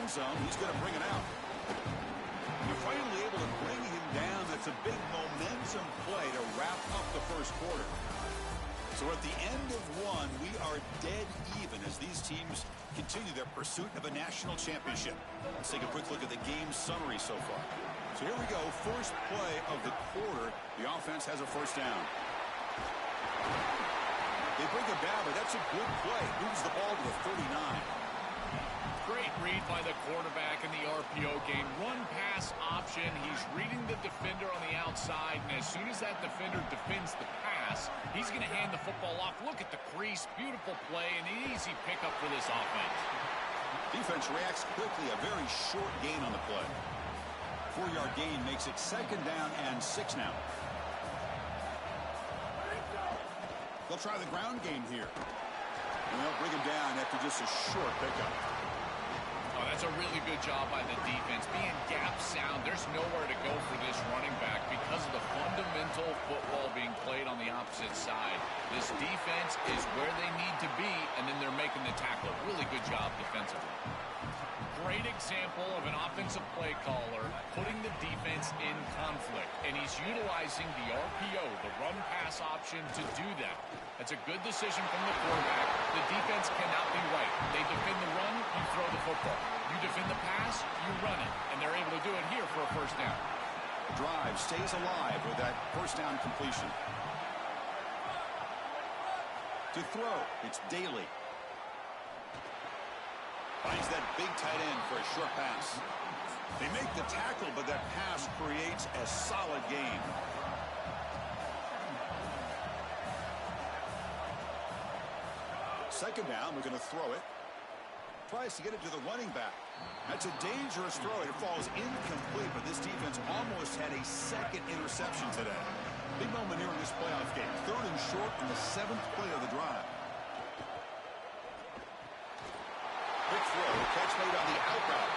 end zone. He's going to bring it out. You're finally able to bring him down. That's a big momentum play to wrap up the first quarter. So at the end of one, we are dead even as these teams continue their pursuit of a national championship. Let's take a quick look at the game summary so far. So here we go. First play of the quarter. The offense has a first down. They bring it down, but that's a good play. Moves the ball to the 39. Great read by the quarterback in the RPO game. Run-pass option. He's reading the defender on the outside, and as soon as that defender defends the pass, he's going to hand the football off. Look at the crease. Beautiful play, and an easy pickup for this offense. Defense reacts quickly. A very short gain on the play. 4-yard gain makes it second down and 6 now. They'll try the ground game here. And they'll bring him down after just a short pickup. Oh, that's a really good job by the defense. Being gap sound, there's nowhere to go for this running back because of the fundamental football being played on the opposite side. This defense is where they need to be, and then they're making the tackle. Really good job defensively. Great example of an offensive play caller putting the defense in conflict, and he's utilizing the RPO, the run-pass option, to do that. That's a good decision from the quarterback. The defense cannot be right. They defend the run, you throw the football. You defend the pass, you run it, and they're able to do it here for a first down. The drive stays alive with that first down completion. To throw, it's Daly. Finds that big tight end for a short pass. They make the tackle, but that pass creates a solid gain. Second down, we're going to throw it. Tries to get it to the running back. That's a dangerous throw. It falls incomplete, but this defense almost had a second interception today. Big moment here in this playoff game. Third and short in the 7th play of the drive. Quick throw, catch made on the out route.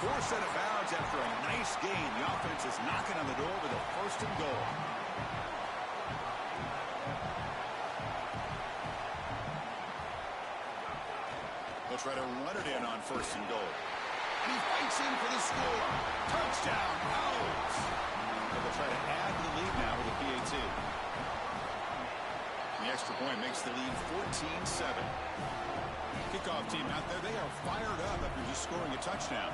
Forced out of bounds after a nice gain. The offense is knocking on the door with a first and goal. They'll try to run it in on first and goal. And he fights in for the score. Touchdown, Owls. They'll try to add to the lead now with a PAT. The extra point makes the lead 14-7. Kickoff team out there, they are fired up after just scoring a touchdown.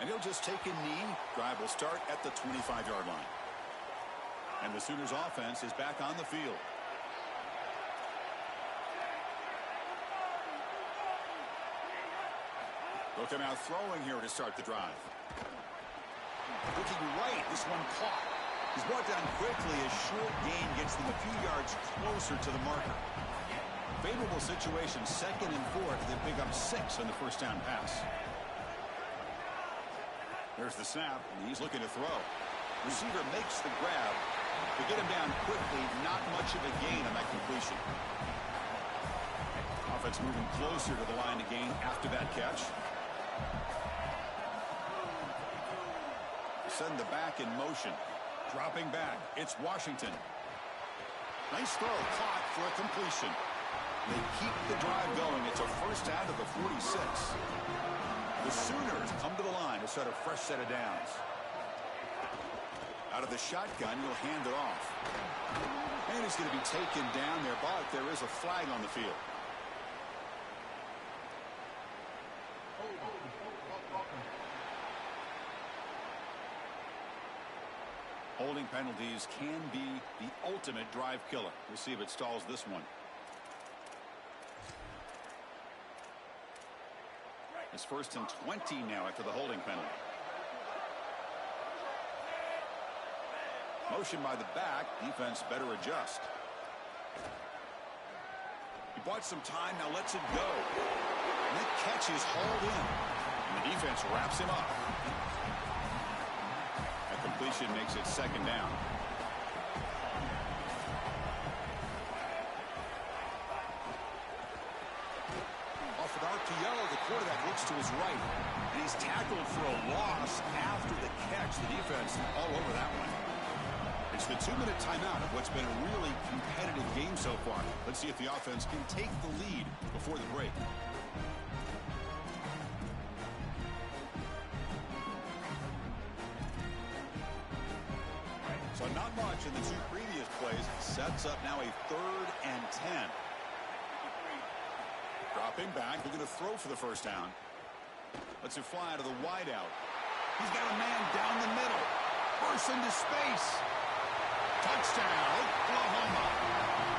And he'll just take a knee. Drive will start at the 25-yard line. And the Sooners offense is back on the field. They'll come out throwing here to start the drive. Looking right, this one caught. He's brought down quickly. A short gain gets them a few yards closer to the marker. Favorable situation, 2nd and 4. They pick up 6 on the first down pass. There's the snap, and he's looking to throw. Receiver makes the grab. To get him down quickly, not much of a gain on that completion. Offense moving closer to the line to gain after that catch. Send the back in motion. Dropping back, it's Washington. Nice throw, caught for a completion. They keep the drive going. It's a first down to the 46. The Sooners come to the line to start a fresh set of downs. Out of the shotgun, he'll hand it off. And he's going to be taken down there, but there is a flag on the field. Holding penalties can be the ultimate drive killer. We'll see if it stalls this one. It's 1st and 20 now after the holding penalty. Motion by the back. Defense better adjust. He bought some time, now lets it go. And that catch is hauled in. And the defense wraps him up. That completion makes it 2nd down. Off an RPO, the quarterback looks to his right. And he's tackled for a loss after the catch. The defense all over that one. It's the 2-minute timeout of what's been a really competitive game so far. Let's see if the offense can take the lead before the break. So not much in the two previous plays. Sets up now a 3rd and 10. Dropping back, looking to throw for the first down. Lets it fly to the wideout. He's got a man down the middle. Bursts into space. Touchdown, Oklahoma.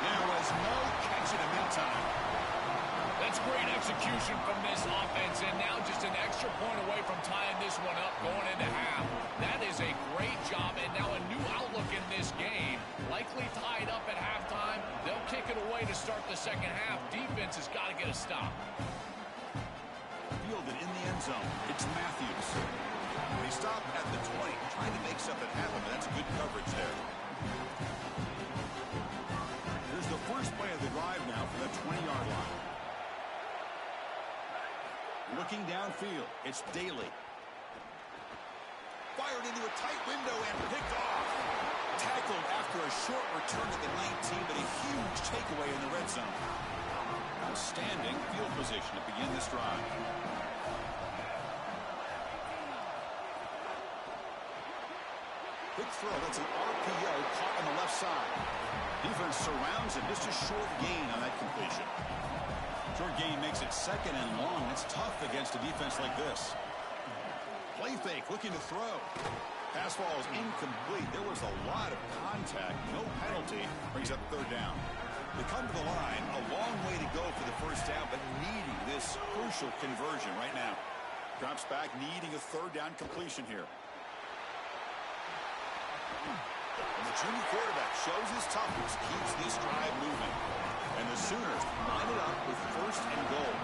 There was no catching him in time. That's great execution from this offense, and now just an extra point away from tying this one up going into half. That is a great job, and now a new outlook in this game. Likely tied up at halftime. They'll kick it away to start the second half. Defense has got to get a stop. Fielded in the end zone. It's Matthews. They stop at the 20, trying to make something happen, but that's good coverage there. Here's the first play of the drive now for the 20-yard line. Looking downfield, it's Daly. Fired into a tight window and picked off. Tackled after a short return to the 19, but a huge takeaway in the red zone. Outstanding field position to begin this drive. Quick throw, that's an RPO caught on the left side. Defense surrounds him, just a short gain on that completion. Short gain makes it 2nd and long. It's tough against a defense like this. Play fake, looking to throw. Pass ball is incomplete. There was a lot of contact. No penalty. Brings up 3rd down. They come to the line. A long way to go for the first down, but needing this crucial conversion right now. Drops back, needing a 3rd down completion here. And the junior quarterback shows his toughness, keeps this drive moving. And the Sooners line it up with 1st and goal.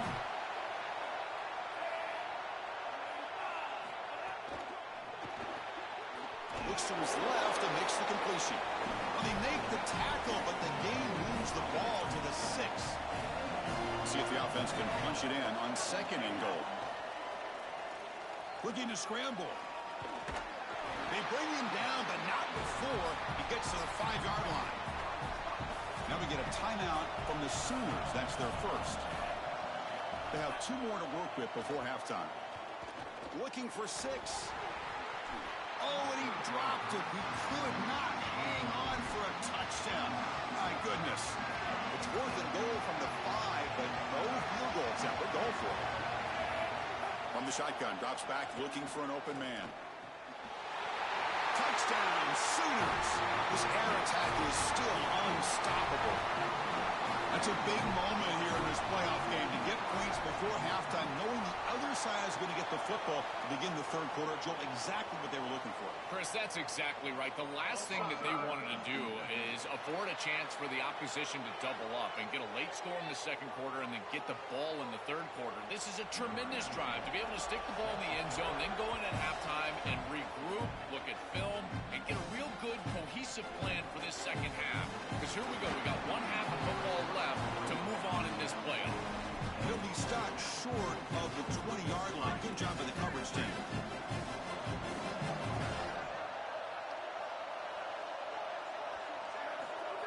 Looks to his left and makes the completion. Well, they make the tackle, but the game moves the ball to the 6. See if the offense can punch it in on 2nd and goal. Looking to scramble. They bring him down, but not before he gets to the 5-yard line. Now we get a timeout from the Sooners. That's their first. They have 2 more to work with before halftime. Looking for 6. Oh, and he dropped it. He could not hang on for a touchdown. My goodness. It's 4th and goal from the 5, but no field goal attempt. We're going for it. From the shotgun, drops back, looking for an open man. Touchdown, Sooners. This air attack is still unstoppable. That's a big moment here in this playoff game to get points before halftime, knowing the other side is going to get the football to begin the 3rd quarter. Joel, exactly what they were looking for. Chris, that's exactly right. The last thing that they wanted to do is afford a chance for the opposition to double up and get a late score in the 2nd quarter and then get the ball in the 3rd quarter. This is a tremendous drive to be able to stick the ball in the end zone, then go in at halftime and regroup, look at film, and get a real good cohesive plan for this second half. Because here we go. We got 1 half of football left to move on in this play. He'll be stopped short of the 20-yard line. Good job by the coverage team.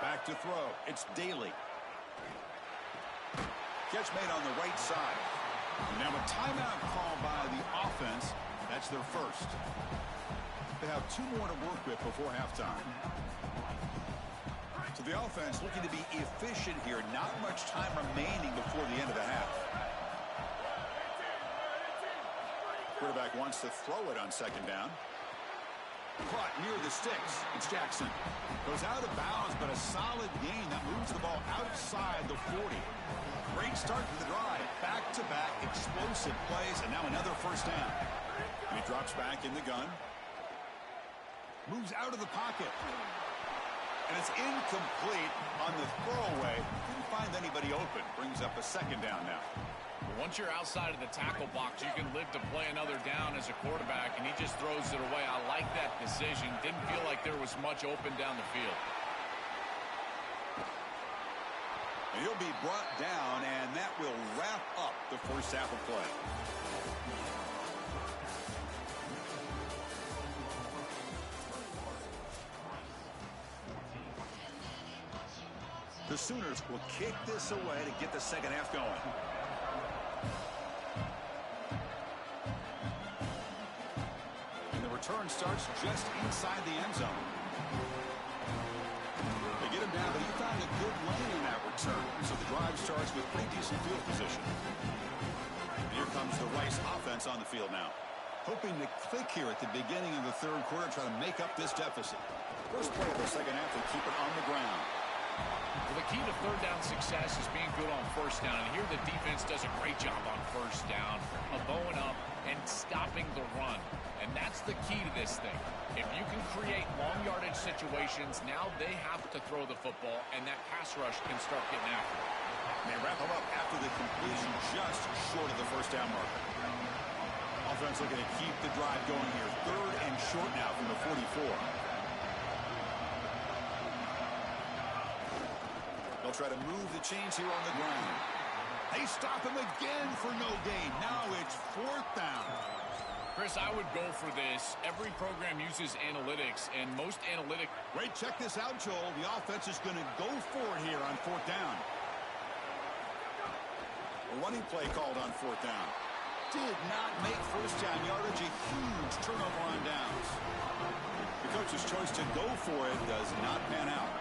Back to throw. It's Daly. Catch made on the right side. And now a timeout call by the offense. That's their first. They have 2 more to work with before halftime. So the offense looking to be efficient here. Not much time remaining before the end of the half. Quarterback wants to throw it on 2nd down. Caught near the sticks. It's Jackson. Goes out of bounds, but a solid gain that moves the ball outside the 40. Great start to the drive. Back-to-back explosive plays, and now another first down. And he drops back in the gun. Moves out of the pocket. And it's incomplete on the throwaway. Didn't find anybody open. Brings up a 2nd down now. Once you're outside of the tackle box, you can live to play another down as a quarterback, and he just throws it away. I like that decision. Didn't feel like there was much open down the field. And he'll be brought down, and that will wrap up the first half of play. The Sooners will kick this away to get the second half going. And the return starts just inside the end zone. They get him down, but he found a good lane in that return. So the drive starts with pretty decent field position. And here comes the Rice offense on the field now. Hoping to click here at the beginning of the third quarter, try to make up this deficit. First play of the second half, they keep it on the ground. Well, the key to third down success is being good on first down. And here the defense does a great job on first down of bowing up and stopping the run. And that's the key to this thing. If you can create long yardage situations, now they have to throw the football, and that pass rush can start getting after it. They wrap them up after the completion just short of the first down marker. Offense looking to keep the drive going here. Third and short now from the 44. They'll try to move the chains here on the ground. They stop him again for no gain. Now it's fourth down. Chris, I would go for this. Every program uses analytics, and most analytic... Wait, check this out, Joel. The offense is going to go for it here on fourth down. A running play called on fourth down. Did not make first down yardage. A huge turnover on downs. The coach's choice to go for it does not pan out.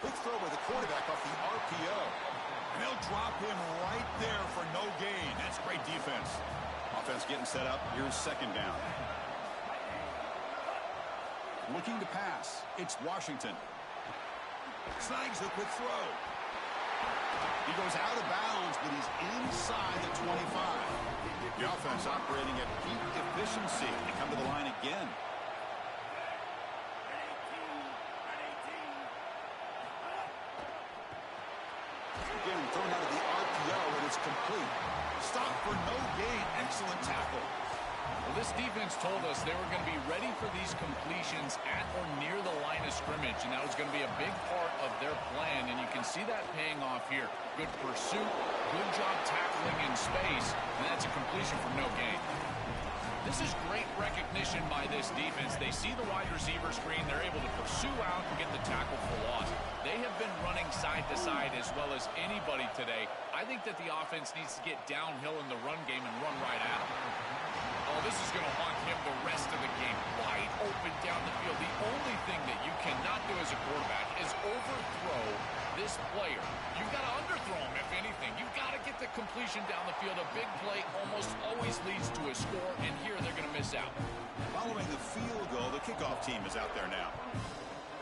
Big throw by the quarterback off the RPO. And they'll drop him right there for no gain. That's great defense. Offense getting set up. Here's second down. Looking to pass. It's Washington. Snags a quick throw. He goes out of bounds, but he's inside the 25. The offense operating at peak efficiency. They come to the line again. Again, thrown out of the RPO, and it's complete. Stop for no gain. Excellent tackle. Well, this defense told us they were going to be ready for these completions at or near the line of scrimmage, and that was going to be a big part of their plan, and you can see that paying off here. Good pursuit, good job tackling in space, and that's a completion for no gain. This is great recognition by this defense. They see the wide receiver screen. They're able to pursue out and get the tackle for loss. They have been running side to side as well as anybody today. I think that the offense needs to get downhill in the run game and run right at him. Oh, this is going to haunt him the rest of the game. Wide open down the field. The only thing that you cannot do as a quarterback is overthrow this player. You've got to underthrow him, if anything. You've got to get the completion down the field. A big play almost always leads to a score, and here they're going to miss out. Following the field goal, the kickoff team is out there now.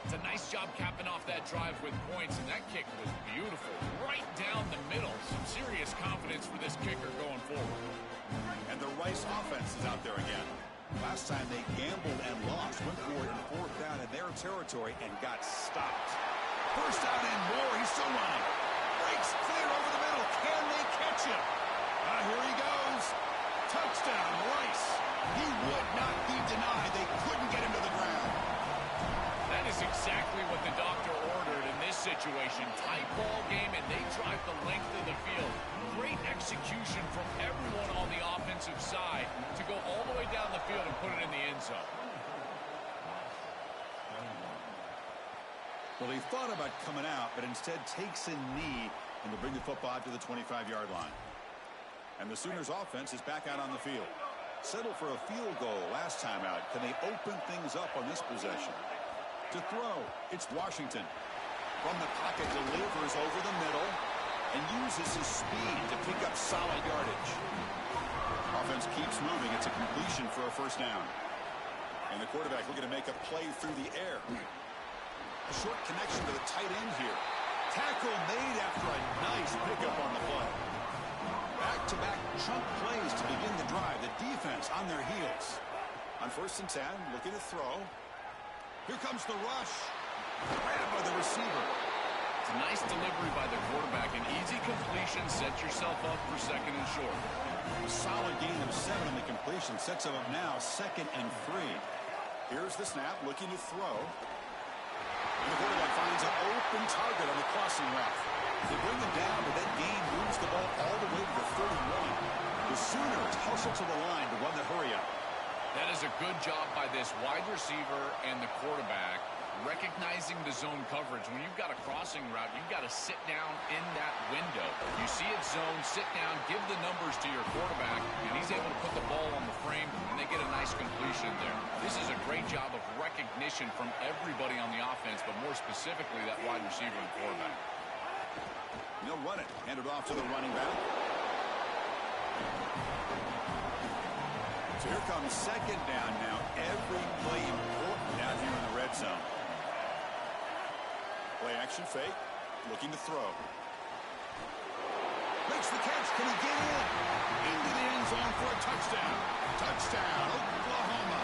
It's a nice job capping off that drive with points, and that kick was beautiful. Right down the middle. Some serious confidence for this kicker going forward. And the Rice offense is out there again. Last time they gambled and lost. Went for it in fourth down in their territory and got stopped. First down and more. He's still running. Breaks clear over the middle. Can they catch him? Here he goes. Touchdown, Rice. He would not be denied. They couldn't get him to the ground. That is exactly what the doctor ordered in this situation. Tight ball game, and they drive the length of the field. Great execution from everyone on the offensive side to go all the way down the field and put it in the end zone. Well, he thought about coming out, but instead takes a knee and will bring the football out to the 25-yard line. And the Sooners offense is back out on the field. Settled for a field goal last time out. Can they open things up on this possession? To throw, it's Washington. From the pocket, delivers over the middle and uses his speed to pick up solid yardage. Offense keeps moving. It's a completion for a first down. And the quarterback looking to make a play through the air. A short connection to the tight end here. Tackle made after a nice pickup on the play. Back-to-back chunk plays to begin the drive. The defense on their heels. On 1st and 10, looking to throw. Here comes the rush. Grabbed by the receiver. It's a nice delivery by the quarterback. An easy completion. Set yourself up for second and short. A solid gain of 7 on the completion. Sets him up now 2nd and 3. Here's the snap. Looking to throw. And the quarterback finds an open target on the crossing route. They bring him down, but that gain moves the ball all the way to the 31. The Sooners hustle to the line to run the hurry up. That is a good job by this wide receiver and the quarterback recognizing the zone coverage. When you've got a crossing route, you've got to sit down in that window. You see it zone, sit down, give the numbers to your quarterback, and he's able to put the ball on the frame, and they get a nice completion there. This is a great job of recognition from everybody on the offense, but more specifically that wide receiver and quarterback. He'll run it. Hand it off to the running back. So here comes second down now. Every play important down here in the red zone. Play action fake. Looking to throw. Makes the catch. Can he get in? Into the end zone for a touchdown. Touchdown, Oklahoma.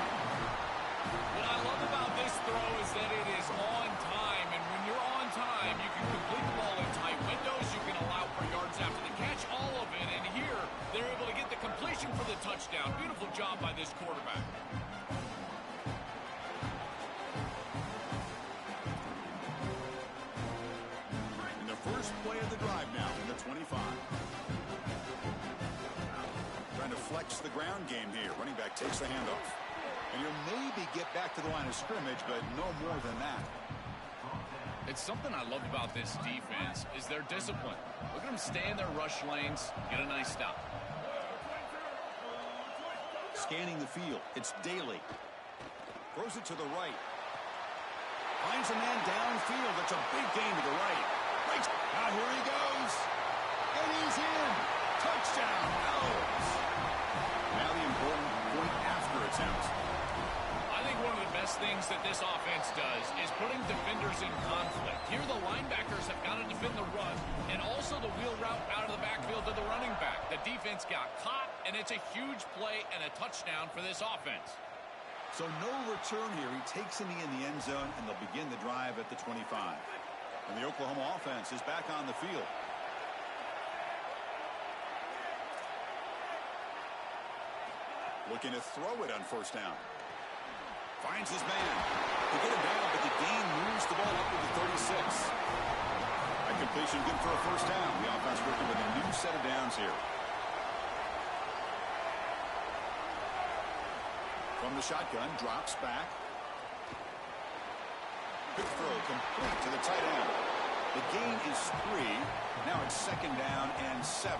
What I love about this throw is that it is on time. And when you're on time, you can complete the ball in tight windows. You can allow for yards after the catch, all of it. And here, they're able to get the completion for the touchdown. Beautiful job by this quarterback. First play of the drive now in the 25. Trying to flex the ground game here. Running back takes the handoff. And you'll maybe get back to the line of scrimmage, but no more than that. It's something I love about this defense is their discipline. Look at them stay in their rush lanes, get a nice stop. Scanning the field. It's Daly. Throws it to the right. Finds a man downfield. That's a big gain to the right. Now here he goes. And he's in. Touchdown, Owls. Now the important point after attempt. I think one of the best things that this offense does is putting defenders in conflict. Here the linebackers have got to defend the run and also the wheel route out of the backfield to the running back. The defense got caught, and it's a huge play and a touchdown for this offense. So no return here. He takes a knee in the end zone, and they'll begin the drive at the 25. And the Oklahoma offense is back on the field. Looking to throw it on first down. Finds his man. They get him down, but the gain moves the ball up to the 36. That completion good for a first down. The offense working with a new set of downs here. From the shotgun, drops back. Quick throw complete to the tight end. The gain is 3. Now it's second down and 7.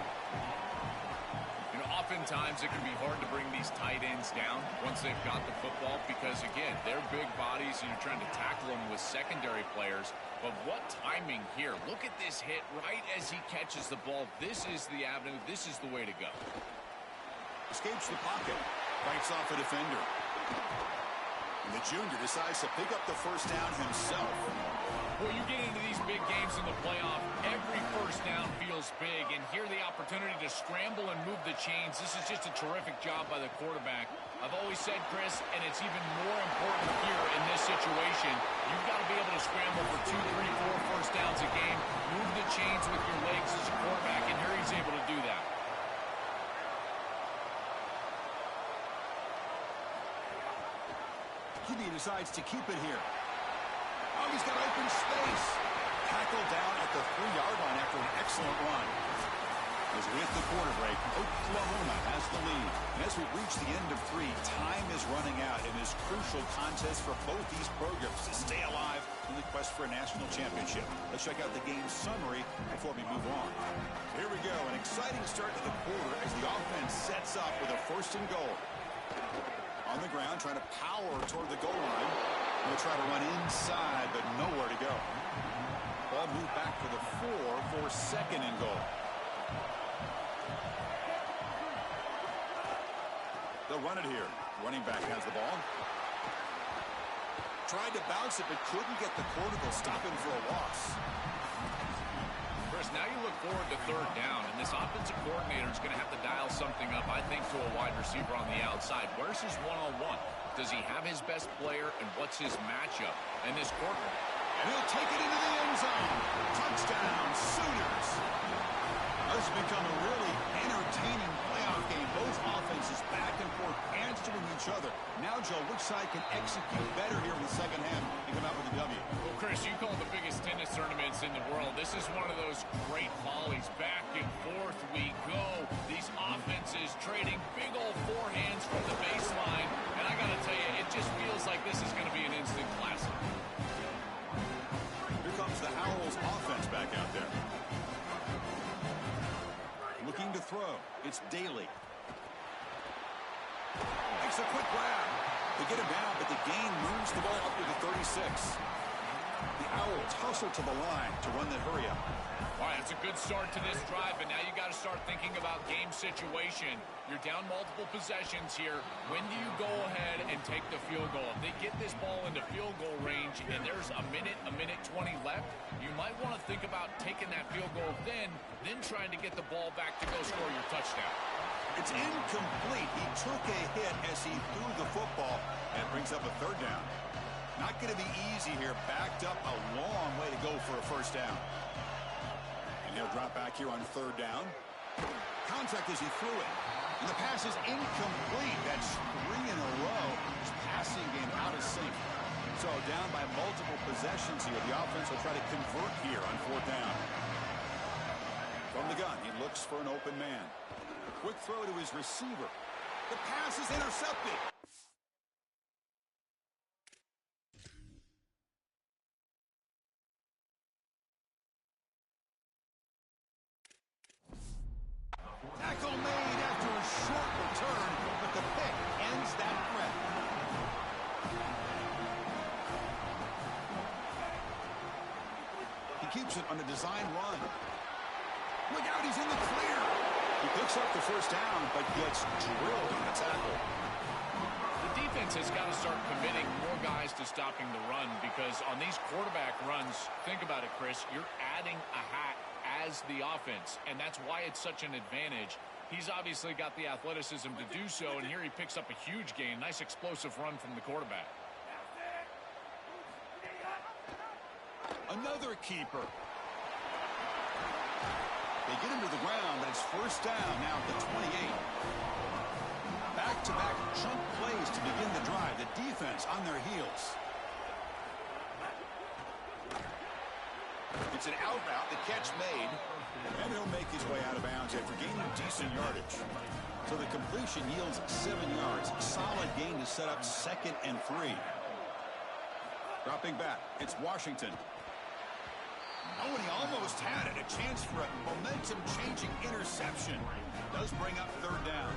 You know, oftentimes it can be hard to bring these tight ends down once they've got the football because, again, they're big bodies and you're trying to tackle them with secondary players. But what timing here. Look at this hit right as he catches the ball. This is the avenue. This is the way to go. Escapes the pocket. Fights off a defender. And the junior decides to pick up the first down himself. Well, you get into these big games in the playoff, every first down feels big, and here the opportunity to scramble and move the chains. This is just a terrific job by the quarterback. I've always said, Chris, and it's even more important here in this situation, you've got to be able to scramble for 2, 3, 4 first downs a game, move the chains with your legs as a quarterback, and here he's able to do that. He decides to keep it here. Oh, he's got open space. Tackled down at the 3-yard line after an excellent run. As we hit the quarter break, Oklahoma has the lead. And as we reach the end of 3, time is running out in this crucial contest for both these programs to stay alive in the quest for a national championship. Let's check out the game summary before we move on. Here we go, an exciting start to the quarter as the offense sets up with a first and goal. On the ground, trying to power toward the goal line. We'll try to run inside, but nowhere to go. Ball moved back to the 4 for second and goal. They'll run it here. Running back has the ball. Tried to bounce it, but couldn't get the quarter. They'll stop him for a loss. Chris, now you look forward to third down, and this offensive coordinator is going to have to dial something up, I think, to a wide receiver on the outside. Where's his one-on-one? Does he have his best player, and what's his matchup? And this corner. And he'll take it into the end zone. Touchdown, Sooners. This has become a really entertaining playoff game. Both offenses back and forth, answering each other. Now, Joe, which side can execute better here in the second half and come out with a W? Well, Chris, you call it the biggest tennis tournaments in the world. This is one of those great volleys. Back and forth we go. These offenses trading big old forehands from the baseline. And I got to tell you, it just feels like this is going to be an instant classic. It's Daly. Makes a quick grab. They get him down, but the gain moves the ball up to the 36. The Owls hustle to the line to run the hurry-up. All right, it's a good start to this drive, but now you got to start thinking about game situation. You're down multiple possessions here. When do you go ahead and take the field goal? If they get this ball into field goal range and there's a minute 20 left, you might want to think about taking that field goal then trying to get the ball back to go score your touchdown. It's incomplete. He took a hit as he threw the football and brings up a third down. Not going to be easy here. Backed up a long way to go for a first down. And he'll drop back here on third down. Contact as he threw it. And the pass is incomplete. That's 3 in a row. His passing game out of sync. So down by multiple possessions here. The offense will try to convert here on fourth down. From the gun, he looks for an open man. Quick throw to his receiver. The pass is intercepted. Tackle made after a short return, but the pick ends that threat. He keeps it on a design run. Look out, he's in the clear. He picks up the first down, but gets drilled on the tackle. The defense has got to start committing more guys to stopping the run because on these quarterback runs, think about it, Chris, you're adding a hat as the offense, and that's why it's such an advantage. He's obviously got the athleticism to do so, and here he picks up a huge gain. Nice explosive run from the quarterback. Another keeper. They get him to the ground, but it's first down now at the 28. Back-to-back chunk plays to begin the drive. The defense on their heels. It's an out route, the catch made, and he'll make his way out of bounds after gaining decent yardage. So the completion yields 7 yards. Solid gain to set up 2nd and 3. Dropping back, it's Washington. Oh, and he almost had it. A chance for a momentum-changing interception. Does bring up third down.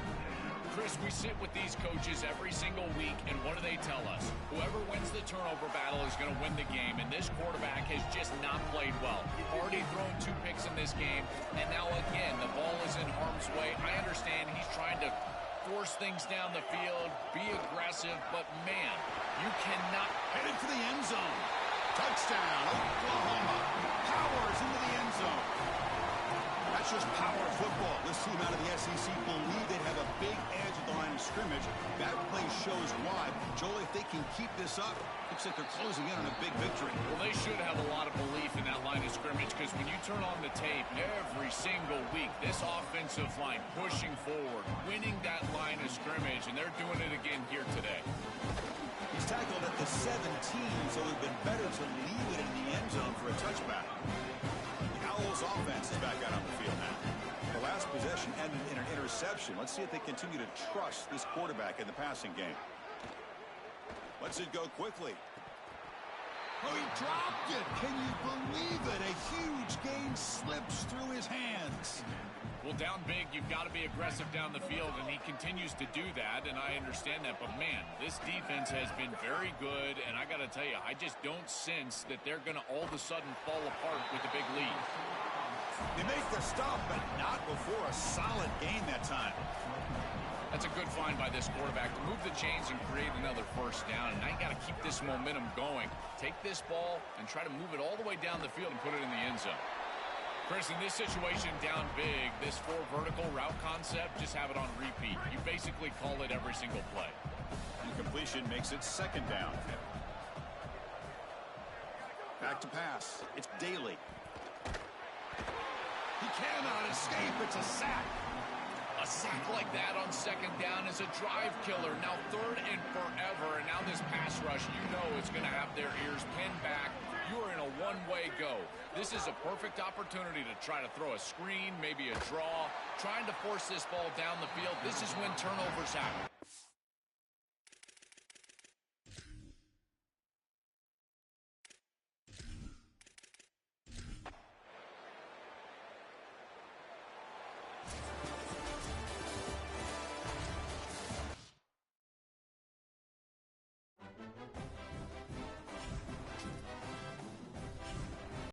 Chris, we sit with these coaches every single week, and what do they tell us? Whoever wins the turnover battle is going to win the game, and this quarterback has just not played well. Already thrown 2 picks in this game, and now again, the ball is in harm's way. I understand he's trying to force things down the field, be aggressive, but man, you cannot. Headed for the end zone. Touchdown, Oklahoma. Powers into the end zone. That's just power football. This team out of the SEC believe they have a big edge at the line of scrimmage. That play shows why. Joel, if they can keep this up, looks like they're closing in on a big victory. Well, they should have a lot of belief in that line of scrimmage because when you turn on the tape every single week, this offensive line pushing forward, winning that line of scrimmage, and they're doing it again here today. He's tackled at the 17, so it would have been better to leave it in the end zone for a touchback. The Owls offense is back out on the field now. The last possession ended in an interception. Let's see if they continue to trust this quarterback in the passing game. Lets it go quickly. Oh, he dropped it. Can you believe it? A huge gain slips through his hands. Well, down big, you've got to be aggressive down the field, and he continues to do that, and I understand that. But, man, this defense has been very good, and I got to tell you, I just don't sense that they're going to all of a sudden fall apart with a big lead. They make the stop, but not before a solid gain that time. That's a good find by this quarterback to move the chains and create another first down, and now you got to keep this momentum going. Take this ball and try to move it all the way down the field and put it in the end zone. Chris, in this situation, down big, this 4 vertical route concept, just have it on repeat. You basically call it every single play. Incompletion makes it 2nd down. Back to pass. It's Daly. He cannot escape. It's a sack. A sack like that on 2nd down is a drive killer. Now 3rd and forever, and now this pass rush, you know it's going to have their ears pinned back. You are in a one-way go. This is a perfect opportunity to try to throw a screen, maybe a draw, trying to force this ball down the field. This is when turnovers happen.